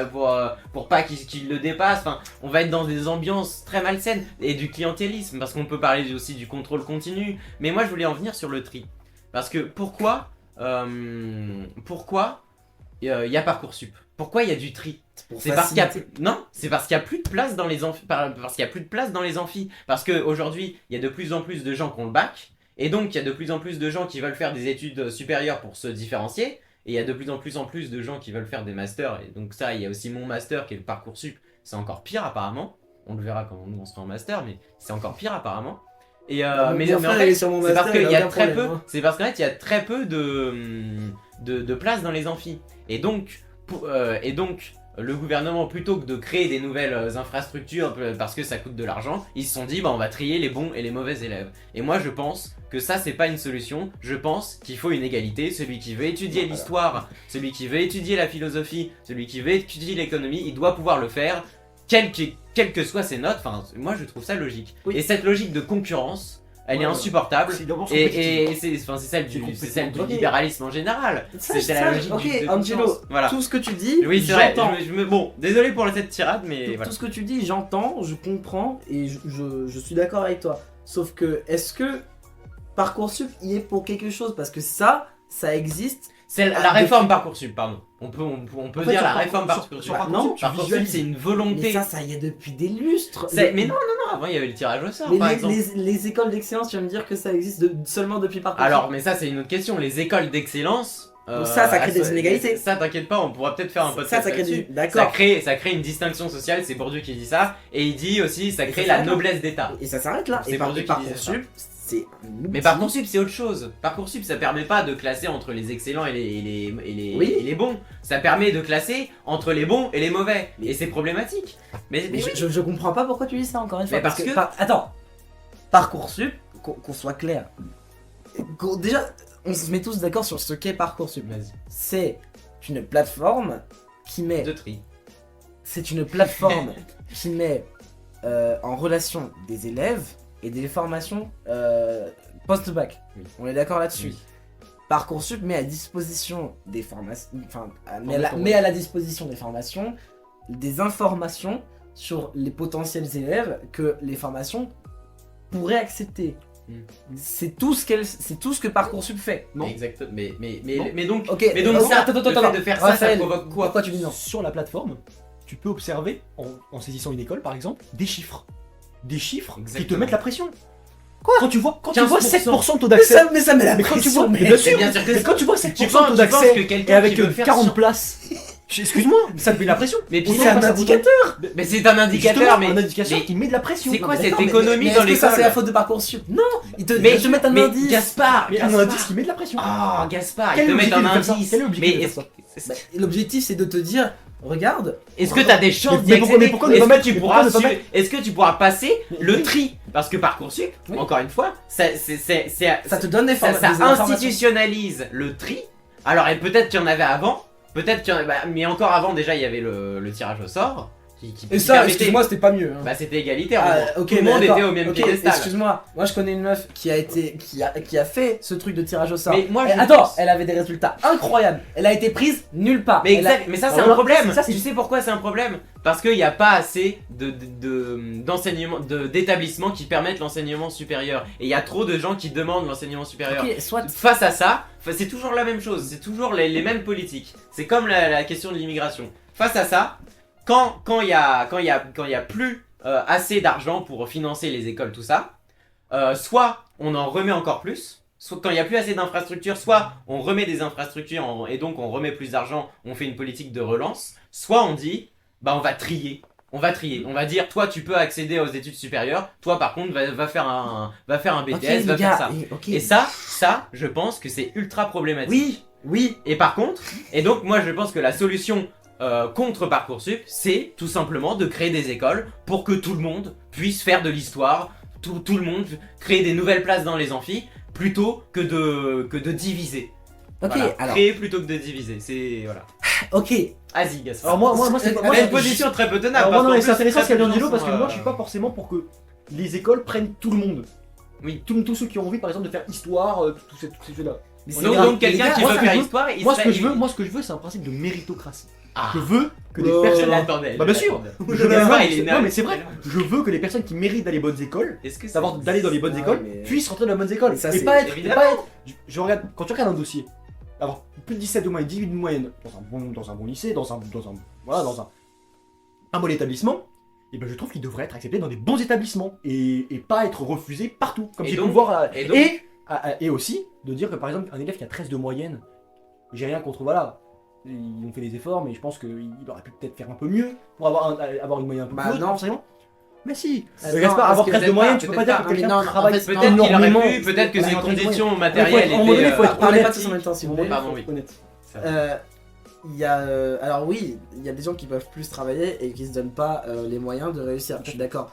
pas qu'il le dépasse. Enfin, on va être dans des ambiances très malsaines et du clientélisme parce qu'on peut parler aussi du contrôle continu. Mais moi je voulais en venir sur le tri parce que pourquoi il y a Parcoursup? Pourquoi il y a du tri? C'est parce qu'il y a c'est parce qu'il y a plus de place dans les amphis, parce qu'il y a plus de place dans les amphis. Parce que aujourd'hui, il y a de plus en plus de gens qui ont le bac et donc il y a de plus en plus de gens qui veulent faire des études supérieures pour se différencier et il y a de plus en plus de gens qui veulent faire des masters et donc ça, il y a aussi mon master qui est le Parcoursup. C'est encore pire apparemment. On le verra quand nous on sera en master, mais c'est encore pire apparemment. Et mais en fait, c'est parce qu'il y a très peu, c'est parce qu'en fait il y a très peu de place dans les amphis. Et donc le gouvernement, plutôt que de créer des nouvelles infrastructures parce que ça coûte de l'argent, ils se sont dit bah on va trier les bons et les mauvais élèves. Et moi je pense que ça c'est pas une solution. Je pense qu'il faut une égalité. Celui qui veut étudier l'histoire, celui qui veut étudier la philosophie, celui qui veut étudier l'économie, il doit pouvoir le faire quelles que soient ses notes. Enfin moi je trouve ça logique. Oui. Et cette logique de concurrence, elle est insupportable. Et c'est celle du libéralisme en général. C'est la logique ok, de Angelo, concurrence. Voilà. tout ce que tu dis, Oui, c'est vrai. j'entends. Bon, désolé pour cette tirade, mais Tout, voilà. tout ce que tu dis, j'entends, je comprends et je suis d'accord avec toi. Sauf que, est-ce que Parcoursup y est pour quelque chose? Parce que ça existe. C'est la réforme Parcoursup, pardon. On peut En fait, dire sur la réforme Parcoursup, Parcoursup. sur Parcoursup, non, tu Parcoursup, visualises. c'est une volonté. Mais ça y est depuis des lustres. Mais non, avant il y avait le tirage au sort, Mais par les, exemple. les écoles d'excellence, tu vas me dire que ça existe seulement depuis Parcoursup. Alors, mais ça, c'est une autre question. Les écoles d'excellence. Donc ça crée des inégalités. Ça, t'inquiète pas, on pourra peut-être faire un podcast ça crée là-dessus. des... D'accord. Ça crée une distinction sociale, c'est Bourdieu qui dit ça. Et il dit aussi, ça crée ça la s'arrête là. noblesse d'État. Et ça s'arrête là. C'est Et Bourdieu qui disait Parcoursup, c'est un outil. Mais Parcoursup c'est autre chose. Parcoursup ça permet pas de classer entre les excellents et Oui. les bons. Ça permet de classer entre les bons et les mauvais. Mais- Et c'est problématique. Mais Mais oui. je comprends pas pourquoi tu dis ça encore une fois. Mais parce que- Attends, Parcoursup, qu'on soit clair. Déjà, on se met tous d'accord sur ce qu'est Parcoursup. Vas-y. C'est une plateforme qui met. De tri. C'est une plateforme qui met en relation des élèves et des formations post-bac. Oui. On est d'accord là-dessus. Oui. Parcoursup met à disposition des formations, enfin, Ton met à la disposition des formations des informations sur les potentiels élèves que les formations pourraient accepter. C'est tout ce que Parcoursup fait. Non. Exact. Non. Mais donc. Ok. Mais donc Oh, ça, attends, le fait attends, de faire ça Raphaël, provoque quoi? pourquoi tu dis non? Sur la plateforme, tu peux observer, en saisissant une école par exemple, des chiffres. Des chiffres qui te Exactement. mettent la pression. Quoi? Quand tu vois 15%. 7% de taux Mais d'accès. ça met la Mais quand tu pression, vois, mais bien sûr, bien sûr que mais si. quand tu vois Tu 7% de penses taux que d'accès et quelqu'un avec qui veut faire 40 sur- places, excuse-moi, ça te met la pression. Mais puis c'est un indicateur. Mais c'est un indicateur, Justement, mais. un indicateur mais- qui met de la pression. C'est quoi Non, mais cette d'accord, mais- économie Mais dans est-ce que ça l'école? c'est la faute de Parcoursup? Non, ils te mettent un mais indice. Gaspard, Mais un Gaspard. indice qui met de la pression. Ah, Gaspard, Quel ils te mettent un objectif de faire ça indice. Quel est l'objectif Mais de faire ça Bah, l'objectif c'est de te dire, regarde, est-ce que t'as des chances d'y Mais pourquoi- accéder? mais pourquoi ne Est-ce pas que mettre- tu mais pourras pourquoi ne pas su- Est-ce que tu pourras passer le Oui. tri? Parce que Parcoursup, Oui. encore une fois, ça ça te donne des, ça des informations. institutionnalise le tri. Alors, et peut-être qu'il y en avait avant, peut-être qu'il y en avait, mais encore avant déjà il y avait le tirage au sort qui Et ça, permettait- excuse-moi, c'était pas mieux. Hein. bah c'était égalitaire. Ah, en gros. ok, Tout le mais monde d'accord. était au même Ok, piédestal. excuse-moi, moi je connais une meuf qui a fait ce truc de tirage au sort. Mais moi, Et je attends, pense- elle avait des résultats incroyable. Elle a été prise nulle part. Mais, Elle a- mais ça c'est Voilà. un problème. Ça, c'est- Tu sais pourquoi c'est un problème? Parce qu'il n'y a pas assez d'enseignement, d'établissements qui permettent l'enseignement supérieur. Et il y a trop de gens qui demandent l'enseignement supérieur. Ok, soit. Face à ça, c'est toujours la même chose, c'est toujours les mêmes politiques. C'est comme la question de l'immigration. Face à ça, quand il y a plus assez d'argent pour financer les écoles, tout ça, soit on en remet encore plus, soit quand il n'y a plus assez d'infrastructures, soit on remet des infrastructures et donc on remet plus d'argent, on fait une politique de relance, soit on dit, bah on va trier. On va trier, on va dire toi tu peux accéder aux études supérieures, toi par contre va faire un BTS, Ok, les va gars, faire ça. ok. Et ça, je pense que c'est ultra problématique. Oui, oui. Et par contre, et donc moi je pense que la solution contre Parcoursup, c'est tout simplement de créer des écoles pour que tout le monde puisse faire de l'histoire, tout le monde créer des nouvelles places dans les amphis, plutôt que de diviser. Ok, Voilà, alors. créer plutôt que de diviser, c'est... voilà. Ok. Vas-y, Gaspard. Alors moi c'est Elle a une position très peu tenable. Alors parce non, qu'en mais c'est plus, intéressant très ce qu'a dit peu de gens Angelo parce que sont, moi je suis pas forcément pour que les écoles prennent tout le monde. Oui. Tous ceux qui ont envie par exemple de faire histoire, tous ces choses-là. Mais c'est Donc, grave. donc quelqu'un Les qui gars, veut moi, faire ce que je histoire, il Moi ce serait- que je veux c'est un principe de méritocratie. Ah. Je veux que les Oh. Je personnes l'attendais. Bah, bien sûr. Je Gaspard, il est Non mais nerveux. c'est vrai, je veux que les personnes qui méritent d'aller aux bonnes écoles, Est-ce que c'est... d'aller dans les bonnes Ah, écoles, mais- puissent rentrer dans les bonnes écoles. Mais ça, Et c'est pas être, évidemment. je regarde, quand tu regardes un dossier, avoir plus de 17 de moyenne, 18 de moyenne, dans un bon lycée, dans un bon établissement, et ben je trouve qu'il devrait être accepté dans des bons établissements et pas être refusé partout, comme Et j'ai pu donc- le voir là. et donc- Et aussi de dire que par exemple un élève qui a 13 de moyenne, j'ai rien contre, voilà, ils ont fait des efforts, mais je pense qu'il aurait pu peut-être faire un peu mieux pour avoir une moyenne un peu Bah, plus haute, non. forcément. Mais si, Non, Gaspard, parce avoir que 13 de peut-être moyenne, pas, tu peux peut-être pas dire pas. que Mais quelqu'un non, en travaille fait, Peut-être qu'il aurait énormément. pu, peut-être que Voilà, ses en conditions faut matérielles être- en modèle, étaient... faut être Parlez pas honnête. tous en même temps, s'il vous Bon, plaît. Pardon, oui. honnête. Il y a, alors oui, il y a des gens qui peuvent plus travailler et qui se donnent pas les moyens de réussir. Je suis d'accord.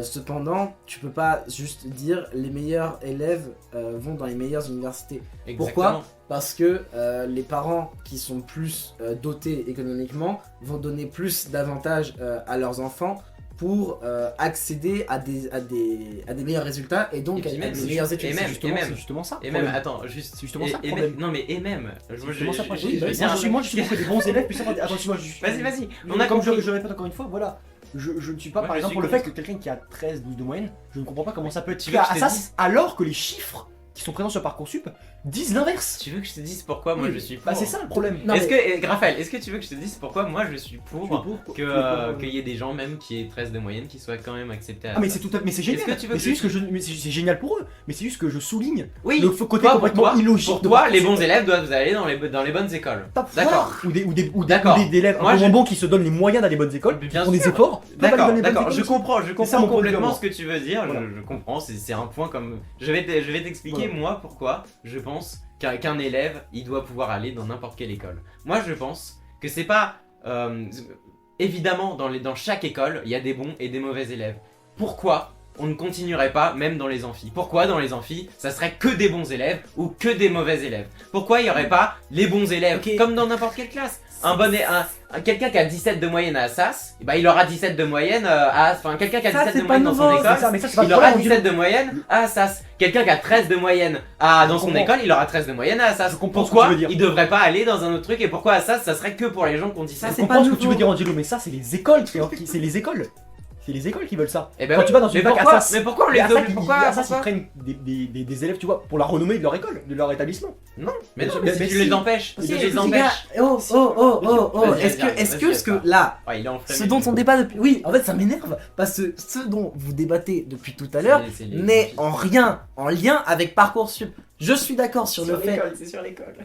Cependant, tu peux pas juste dire les meilleurs élèves vont dans les meilleures universités. Pourquoi ? Parce que les parents qui sont plus dotés économiquement vont donner plus d'avantages à leurs enfants pour accéder à des meilleurs résultats et donc Et puis à même, des c'est meilleures ju- études. et même- C'est justement ça. Et le même, problème. attends, juste... C'est justement et- ça, le et problème. même- non mais, et même... C'est justement ça, le problème. oui, bah, Moi, je suis pour que les bons élèves puissent avoir des. Attends, moi, Vas-y, on On a comme compris. je le répète encore une fois, voilà. Je ne suis pas, Moi, par je exemple, suis pour le contre. fait que quelqu'un qui a 13, 12 de moyenne, je ne comprends pas comment ça peut être Tu fait veux que à je te ça, dise alors que les chiffres qui sont présents sur Parcoursup disent l'inverse. Tu veux que je te dise pourquoi moi Oui, je suis pour? Bah, c'est ça le problème. Non, Est-ce mais- que, Raphaël, est-ce que tu veux que je te dise pourquoi moi je suis pour qu'il y ait des gens même qui aient 13 de moyenne qui soient quand même acceptés à Ah mais ça? c'est tout à mais c'est génial. Est-ce que tu veux Mais que c'est juste que c'est génial pour eux. Mais c'est juste que je souligne Oui, le côté toi, pour complètement toi, illogique. pour de toi, les Parcoursup. bons élèves doivent aller dans les bonnes écoles. D'accord. D'accord. Ou des élèves Moi, un peu je- moins bons qui se donnent les moyens d'aller bonnes écoles, Bien qui font des sûr. efforts. peuvent aller D'accord, dans les bonnes d'accord, écoles je aussi. comprends ça, complètement mon point de vue, ce moi. que tu veux dire, Voilà. je comprends, c'est un point comme... Je vais t'expliquer Voilà. moi pourquoi je pense qu'un élève, il doit pouvoir aller dans n'importe quelle école. Moi je pense que c'est pas... évidemment, dans chaque école, il y a des bons et des mauvais élèves. Pourquoi on ne continuerait pas même dans les amphis? Pourquoi dans les amphis, ça serait que des bons élèves ou que des mauvais élèves? Pourquoi il n'y aurait pas les bons élèves, Ok. comme dans n'importe quelle classe? Quelqu'un qui a 17 de moyenne à Assas, bah, il aura 17 de moyenne enfin quelqu'un qui a Ça, 17 c'est de pas moyenne dans son nouveau, école, C'est ça, mais ça, c'est pas il le aura problème, 17 de moyenne à Assas. Quelqu'un qui a 13 de moyenne dans son comprends. école, il aura 13 de moyenne à Assas. Je comprends ce que Pourquoi tu veux dire. il devrait pas aller dans un autre truc et pourquoi Assas ça serait que pour les gens qui ont 17? Ça, Je c'est comprends pas ce que tu nouveau. veux dire, Angelo, mais ça, c'est les écoles c'est les écoles. C'est les écoles qui veulent ça. Eh ben Quand oui, tu vas dans une mais fac pourquoi, Assas, mais pourquoi on Les les Assas, oblige? Pourquoi ils prennent des élèves, tu vois, pour la renommée de leur école, de leur établissement. Non, mais non, Mais mais si tu si. les empêches, Si, si tu si, les Les empêches. gars, oh, Vas-y, est-ce vas-y, que vas-y, ce que vas-y. là, Ouais, il est enflammé. ce dont on débat depuis, oui, en fait, ça m'énerve parce que ce dont vous débattez depuis tout à l'heure C'est les- n'est en lien avec Parcoursup. Je suis d'accord sur le fait. C'est sur l'école.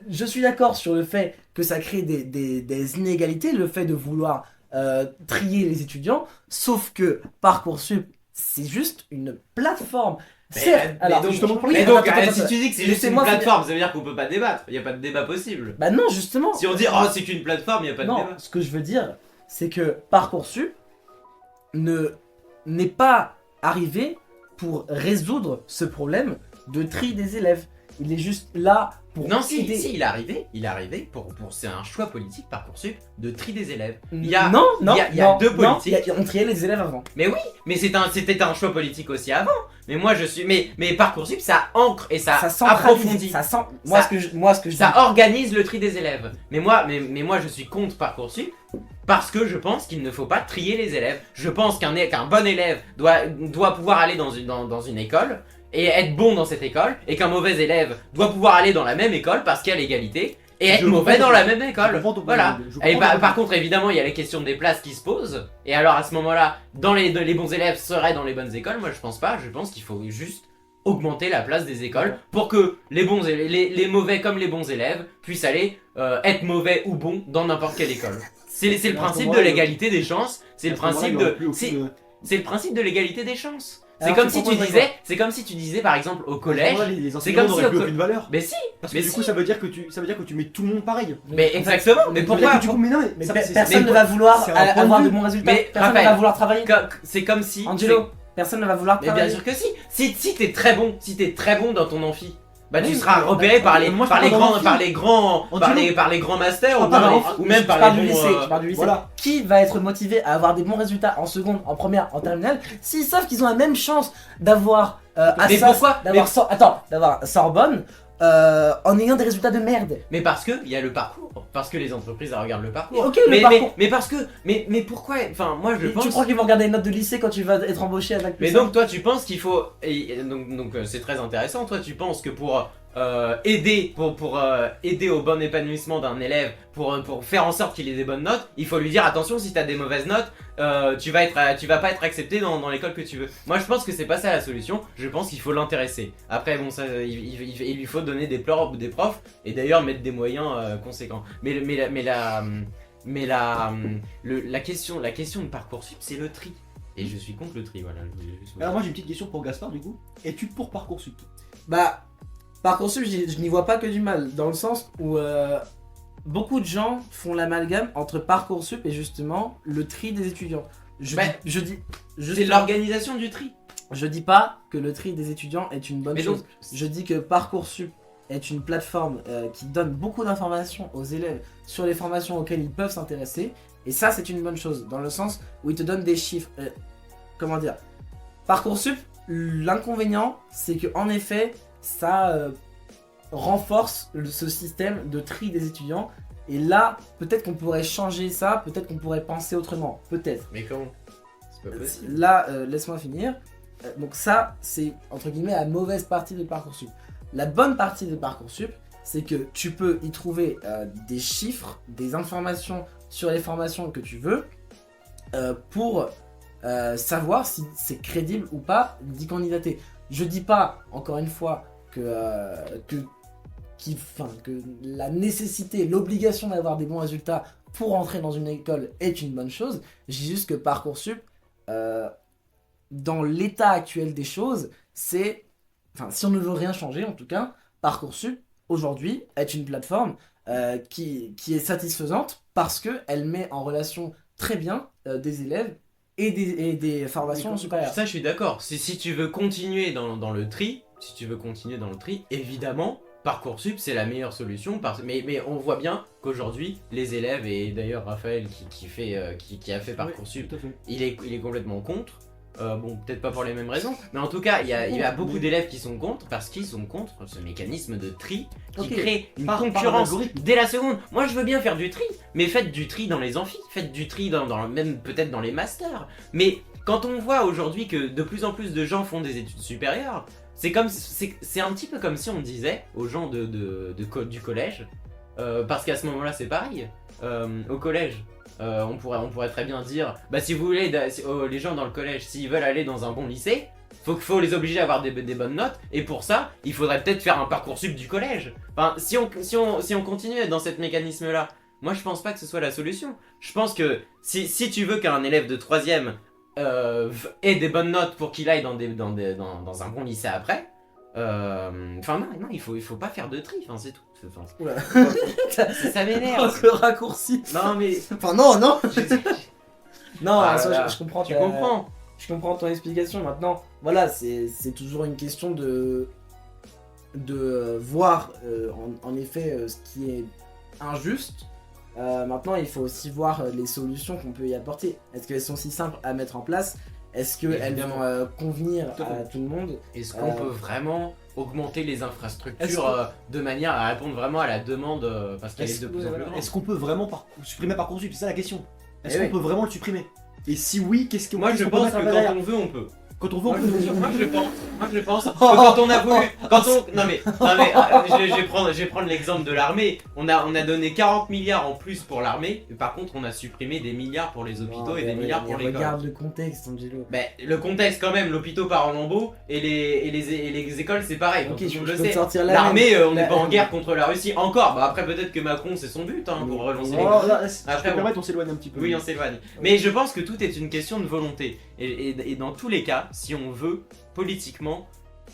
Je suis d'accord sur le fait que ça crée des inégalités, le fait de vouloir trier les étudiants, sauf que Parcoursup, c'est juste une plateforme. Certes, alors donc, justement, mais attends, donc, attends, si tu dis que c'est juste une laissez-moi finir. plateforme, ça veut dire qu'on peut pas débattre. Il y a pas de débat possible. Bah non, justement. Si on dit oh c'est qu'une plateforme, il y a pas de Non, débat. ce que je veux dire, c'est que Parcoursup n'est pas arrivé pour résoudre ce problème de tri des élèves. Il est juste là pour Non, si, aider. il est arrivé pour c'est un choix politique Parcoursup de tri des élèves. Il y a non, il y a deux politiques. on triait les élèves avant. Mais oui, mais c'était un choix politique aussi avant. Mais moi je suis mais Parcoursup ça ancre et ça, Ça centralise, approfondit. ça sent. Ça- Moi, ce que je Ça dis. organise le tri des élèves. Mais moi je suis contre Parcoursup parce que je pense qu'il ne faut pas trier les élèves. Je pense qu'un bon élève doit pouvoir aller dans une école et être bon dans cette école, et qu'un mauvais élève doit pouvoir aller dans la même école parce qu'il y a l'égalité et être Je mauvais comprends, dans la même école. comprends ton point Voilà. de vue, je Et comprends ton par point contre, évidemment, il y a les questions des places qui se posent. Et alors à ce moment-là, les bons élèves seraient dans les bonnes écoles. Moi, je pense pas. Je pense qu'il faut juste augmenter la place des écoles pour que les bons les mauvais comme les bons élèves puissent aller être mauvais ou bons dans n'importe quelle école. C'est le À ce principe de moment-là, l'égalité des chances. C'est le À ce moment-là, principe il y aurait de plus aucune- c'est le principe de l'égalité des chances. C'est comme si tu disais par exemple au collège. Les c'est enseignements comme si n'auraient au plus co- aucune valeur. Mais si, Parce que mais du coup, si. ça veut dire que tu mets tout le monde pareil. Mais exactement. Mais pourquoi Du coup, mais non, mais Personne mais- ne va vouloir c'est un point de avoir de vue. bons résultats. Mais, Personne ne Raphaël, va vouloir travailler. C'est comme si. Angelo, personne ne va vouloir Mais bien travailler. sûr que si. Si t'es très bon dans ton amphi, bah tu Oui, seras mais- repéré par les moi, je par parle les dans grands l'amphi. par les grands Angelo. par les grands masters Je ou parle par dans les- l'amphi. ou même Je par parle les du bons. lycée, je parle du lycée. Voilà. Qui va être motivé à avoir des bons résultats en seconde, en première, en terminale, s'ils savent qu'ils ont la même chance d'avoir Mais Assas, pourquoi d'avoir Sorbonne en ayant des résultats de merde. Mais parce que il y a le parcours, parce que les entreprises elles regardent le parcours. Ok, le parcours. Mais parce que mais pourquoi enfin moi je pense Tu crois qu'ils vont regarder les notes de lycée quand tu vas être embauché avec Mais donc toi tu penses qu'il faut donc c'est très intéressant, toi tu penses que pour aider aider au bon épanouissement d'un élève, pour faire en sorte qu'il ait des bonnes notes, il faut lui dire attention, si t'as des mauvaises notes, tu vas pas être accepté dans l'école que tu veux. Moi je pense que c'est pas ça la solution, je pense qu'il faut l'intéresser. Après bon ça il lui faut donner des profs et d'ailleurs mettre des moyens conséquents. Mais la question de Parcoursup c'est le tri. Et je suis contre le tri, voilà. Alors, moi, j'ai une petite question pour Gaspard, du coup. Es-tu pour Parcoursup? Bah, Parcoursup, je n'y vois pas que du mal, dans le sens où beaucoup de gens font l'amalgame entre Parcoursup et justement le tri des étudiants. Je dis C'est l'organisation du tri. Je dis pas que le tri des étudiants est une bonne Mais chose. donc, Je dis que Parcoursup est une plateforme qui donne beaucoup d'informations aux élèves sur les formations auxquelles ils peuvent s'intéresser. Et ça, c'est une bonne chose, dans le sens où il te donne des chiffres. Comment dire? Parcoursup, l'inconvénient, c'est que en effet, ça renforce ce système de tri des étudiants. Et là, peut-être qu'on pourrait changer ça, peut-être qu'on pourrait penser autrement. Peut-être. mais comment? C'est pas possible. Là, laisse-moi finir. Donc ça, c'est entre guillemets la mauvaise partie de Parcoursup. La bonne partie de Parcoursup, c'est que tu peux y trouver des chiffres, des informations sur les formations que tu veux pour savoir si c'est crédible ou pas d'y candidater. Je dis pas, encore une fois, que la nécessité, l'obligation d'avoir des bons résultats pour entrer dans une école est une bonne chose. Je dis juste que Parcoursup, dans l'état actuel des choses, c'est... Enfin, si on ne veut rien changer, en tout cas, Parcoursup, aujourd'hui, est une plateforme qui est satisfaisante parce qu'elle met en relation très bien des élèves et des formations supérieures. Ça, je suis d'accord. Si tu veux continuer dans le tri, évidemment, Parcoursup c'est la meilleure solution. Mais on voit bien qu'aujourd'hui, les élèves, et d'ailleurs Raphaël qui a fait Parcoursup, Tout à fait. il est complètement contre. Bon, peut-être pas pour les mêmes raisons, mais en tout cas, il y a beaucoup d'élèves qui sont contre parce qu'ils sont contre ce mécanisme de tri qui Ok. crée une Par concurrence l'algorithme. dès la seconde. Moi, je veux bien faire du tri, mais faites du tri dans les amphis, faites du tri même peut-être dans les masters. Mais quand on voit aujourd'hui que de plus en plus de gens font des études supérieures, c'est un petit peu comme si on disait aux gens du collège, parce qu'à ce moment-là, c'est pareil. Au collège. On pourrait très bien dire, bah si vous voulez, les gens dans le collège, s'ils veulent aller dans un bon lycée, faut les obliger à avoir des bonnes notes, et pour ça, il faudrait peut-être faire un Parcoursup du collège. Enfin, si on continue dans ce mécanisme-là, moi je pense pas que ce soit la solution. Je pense que si tu veux qu'un élève de 3ème ait des bonnes notes pour qu'il aille dans un bon lycée après, enfin non, il faut pas faire de tri, enfin c'est tout. Oula. Ça m'énerve. Le raccourci. Non mais... Enfin non. Non, Ah ça, là là. je comprends. Tu comprends? Je comprends ton explication. Maintenant, voilà, c'est toujours une question de voir en effet ce qui est injuste. Maintenant, il faut aussi voir les solutions qu'on peut y apporter. Est-ce qu'elles sont si simples à mettre en place? Est-ce qu'elles Évidemment. vont convenir Tout à fait. à tout le monde? Est-ce qu'on peut vraiment augmenter les infrastructures Est-ce de manière à répondre vraiment à la demande parce qu'elle est de plus en plus grande? Est-ce qu'on peut vraiment supprimer Parcoursup? C'est ça la question. Est-ce Eh qu'on oui. peut vraiment le supprimer? Et si oui, qu'est-ce que Moi je qu'est-ce qu'on peut pense mettre que derrière quand on veut, on peut. Quand on veut, on Moi peut. je pense que quand on a voulu, non mais je vais prendre l'exemple de l'armée. On a donné 40 milliards en plus pour l'armée, et par contre on a supprimé des milliards pour les hôpitaux et des milliards pour l'école. Regarde le contexte, Angelo. Mais le contexte quand même, l'hôpital part en lambeaux et les écoles c'est pareil. Ok, tout le je monde peux le te sait. sortir la L'armée, même. on n'est pas en guerre contre la Russie encore. Bah après peut-être que Macron c'est son but pour relancer les. Oh, là, si tu Après, peux bon. permettre, on s'éloigne un petit peu. Oui, on s'éloigne. Mais je pense que tout est une question de volonté. Et dans tous les cas, si on veut, politiquement,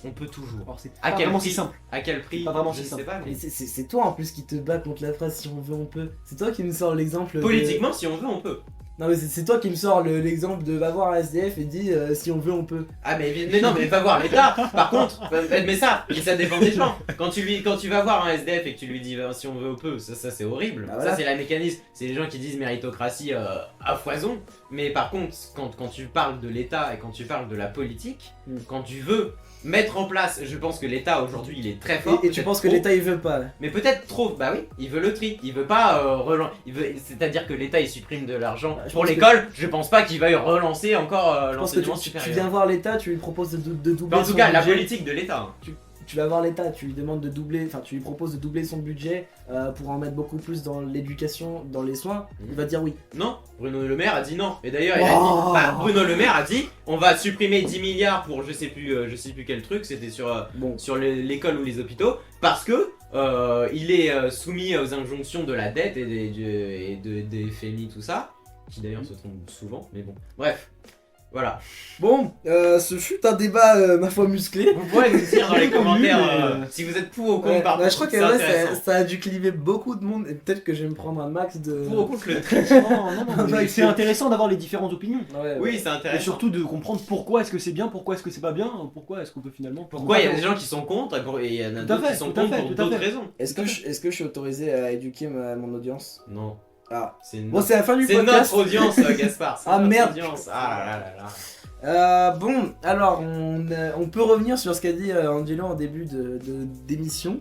on peut toujours. Alors, c'est À pas quel vraiment prix si simple. À quel prix Pas vraiment Je si ne sais simple. pas, mais Mais c'est toi en plus qui te bats contre la phrase si on veut on peut. C'est toi qui me sors l'exemple. de- politiquement, si on veut, on peut. Non mais c'est toi qui me sors l'exemple de va voir un SDF et dit si on veut on peut. Ah mais non mais va voir l'État. Par contre, mais ça dépend des gens. Quand tu vas voir un SDF et que tu lui dis si on veut on peut, ça c'est horrible. Bah voilà. Ça c'est la mécanisme. C'est les gens qui disent méritocratie à foison. Mais par contre, quand tu parles de l'État et quand tu parles de la politique, quand tu veux mettre en place, je pense que l'État aujourd'hui il est très fort. Et tu peut-être penses que trop, l'État il veut pas. mais peut-être trop. Bah oui, il veut le tri. Il veut pas c'est-à-dire que l'État il supprime de l'argent Je pour pense que- l'école. Je pense pas qu'il veuille relancer encore Je pense que l'enseignement tu supérieur. viens voir l'État, tu lui proposes de doubler Mais en tout son cas, la budget. politique de l'État. Tu vas voir l'État, tu lui demandes de doubler, enfin tu lui proposes de doubler son budget pour en mettre beaucoup plus dans l'éducation, dans les soins, il va dire oui. Non, Bruno Le Maire a dit non. Et d'ailleurs, il a Oh. dit, Bruno Le Maire a dit, on va supprimer 10 milliards pour je sais plus quel truc, c'était Bon, sur l'école ou les hôpitaux, parce que il est soumis aux injonctions de la dette et des FMI, tout ça, qui d'ailleurs se trompent souvent, mais bon. Bref, voilà. bon ce fut un débat ma foi musclé. Vous pourrez nous dire dans les commentaires mais, si vous êtes pour ou Ouais, contre par bah, je crois que c'est ouais, intéressant. ça a dû cliver beaucoup de monde et peut-être que je vais me prendre un max de. Pour ou contre le Non, mais c'est intéressant d'avoir les différentes opinions. Ouais, Oui, c'est Et intéressant. surtout de comprendre pourquoi est-ce que c'est bien, pourquoi est-ce que c'est pas bien, pourquoi est-ce qu'on peut finalement. Pourquoi il y a des gens qui sont contre et il y en a Tout à d'autres qui fait, sont tout à contre fait, pour tout à d'autres fait. raisons. Est-ce que je suis autorisé à éduquer mon audience? Non, Ah. c'est Bon, c'est la fin du c'est podcast. notre audience, Gaspard. C'est Ah, notre merde. audience. Ah là là là. Bon, alors on peut revenir sur ce qu'a dit Angelo en début d'émission.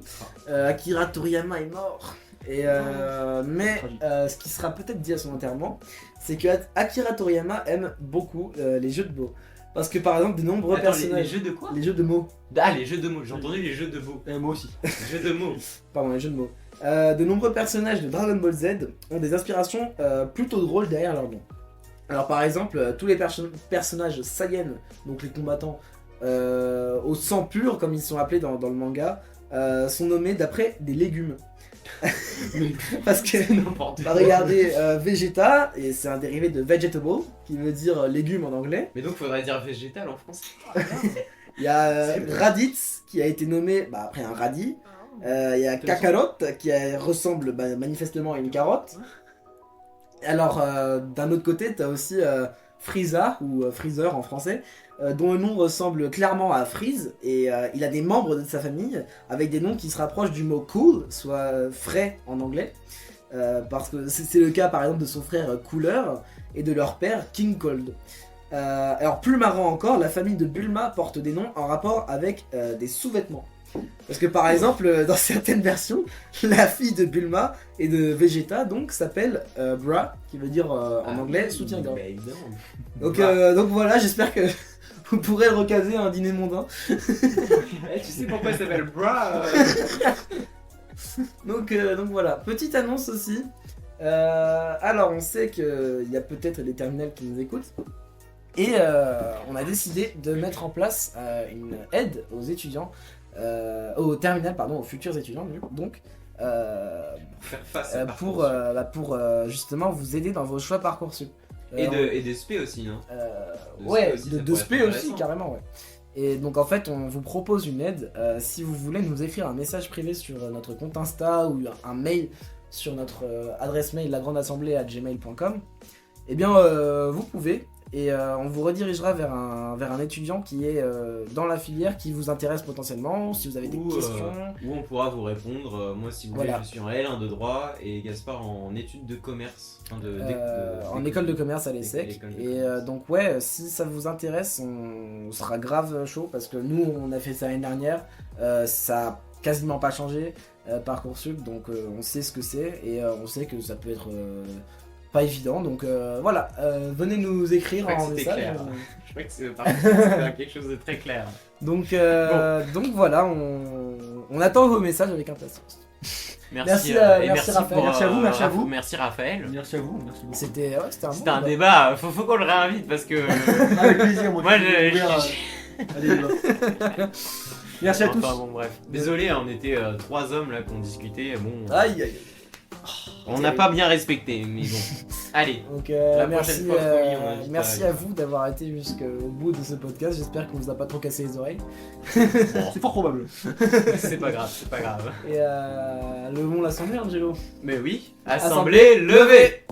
Akira Toriyama est mort. Mais ce qui sera peut-être dit à son enterrement, c'est que Akira Toriyama aime beaucoup les jeux de mots. Parce que par exemple, de nombreux Attends, les personnages. jeux de quoi Les jeux de mots. Ah, les jeux de mots. J'ai entendu les jeux de mots. Moi aussi. Les jeux de mots. Pardon, les jeux de mots. De nombreux personnages de Dragon Ball Z ont des inspirations plutôt drôles derrière leur nom. Alors par exemple, tous les personnages Saiyan, donc les combattants au sang pur, comme ils sont appelés dans le manga, sont nommés d'après des légumes. Parce que, N'importe bah, quoi. regardez, Vegeta, et c'est un dérivé de vegetable, qui veut dire légume en anglais. Mais donc faudrait dire végétal en français. Il y a C'est vrai. Raditz, qui a été nommé après un radis. Il y a Kakarot, qui ressemble manifestement à une carotte. Alors, d'un autre côté, t'as aussi Frieza, ou Freezer en français, dont le nom ressemble clairement à Freeze, et il a des membres de sa famille avec des noms qui se rapprochent du mot cool, soit frais en anglais, parce que c'est le cas par exemple de son frère Cooler et de leur père King Cold. Alors, plus marrant encore, la famille de Bulma porte des noms en rapport avec des sous-vêtements. Parce que par exemple, dans certaines versions, la fille de Bulma et de Vegeta donc s'appelle Bra, qui veut dire en anglais soutien-gorge. Bah, évidemment. Donc voilà, j'espère que vous pourrez le recaser à un dîner mondain. Eh, tu sais pourquoi il s'appelle Bra Donc voilà, petite annonce aussi. Alors on sait qu'il y a peut-être des terminales qui nous écoutent. Et on a décidé de mettre en place une aide aux étudiants, aux terminales, pardon, aux futurs étudiants, donc Faire face à pour justement vous aider dans vos choix Parcoursup. Et de SP aussi, hein. De Ouais, SP aussi, de ça pourrait SP être aussi, intéressant. carrément, ouais. Et donc en fait, on vous propose une aide. Si vous voulez nous écrire un message privé sur notre compte Insta ou un mail sur notre adresse mail lagrandeassemblée@gmail.com, eh bien vous pouvez. Et on vous redirigera vers un étudiant qui est dans la filière qui vous intéresse potentiellement, si vous avez des questions. Où on pourra vous répondre. Moi, si vous voulez, Voilà. je suis en L1 de droit et Gaspard en études de commerce. Enfin, En école de commerce à l'ESSEC. École de Et commerce. donc ouais, si ça vous intéresse, on sera grave chaud parce que nous on a fait ça l'année dernière, ça a quasiment pas changé Parcoursup, donc on sait ce que c'est et on sait que ça peut être pas évident, donc voilà, venez nous écrire Je crois en que c'était message. clair. Je crois que c'est quelque chose de très clair. Donc voilà, on attend vos messages avec impatience. Merci, merci Raphaël. Merci à vous. Merci Raphaël. Merci à vous. Merci beaucoup. C'était un bon C'était un débat. débat, faut qu'on le réinvite parce que. Avec plaisir, moi. Moi, je suis ouvert à des débats. Merci à tous. Enfin, bon, bref. Désolé, on était 3 hommes là qui ont discuté. Bon, Aïe aïe. on n'a pas bien respecté, mais bon. Allez, Donc La merci, prochaine fois, promis, on invitera merci Alice. à vous d'avoir été jusqu'au bout de ce podcast. J'espère qu'on vous a pas trop cassé les oreilles. C'est fort probable. c'est pas grave, c'est pas grave. Et levons l'assemblée, Angelo. Mais oui, assemblée levée.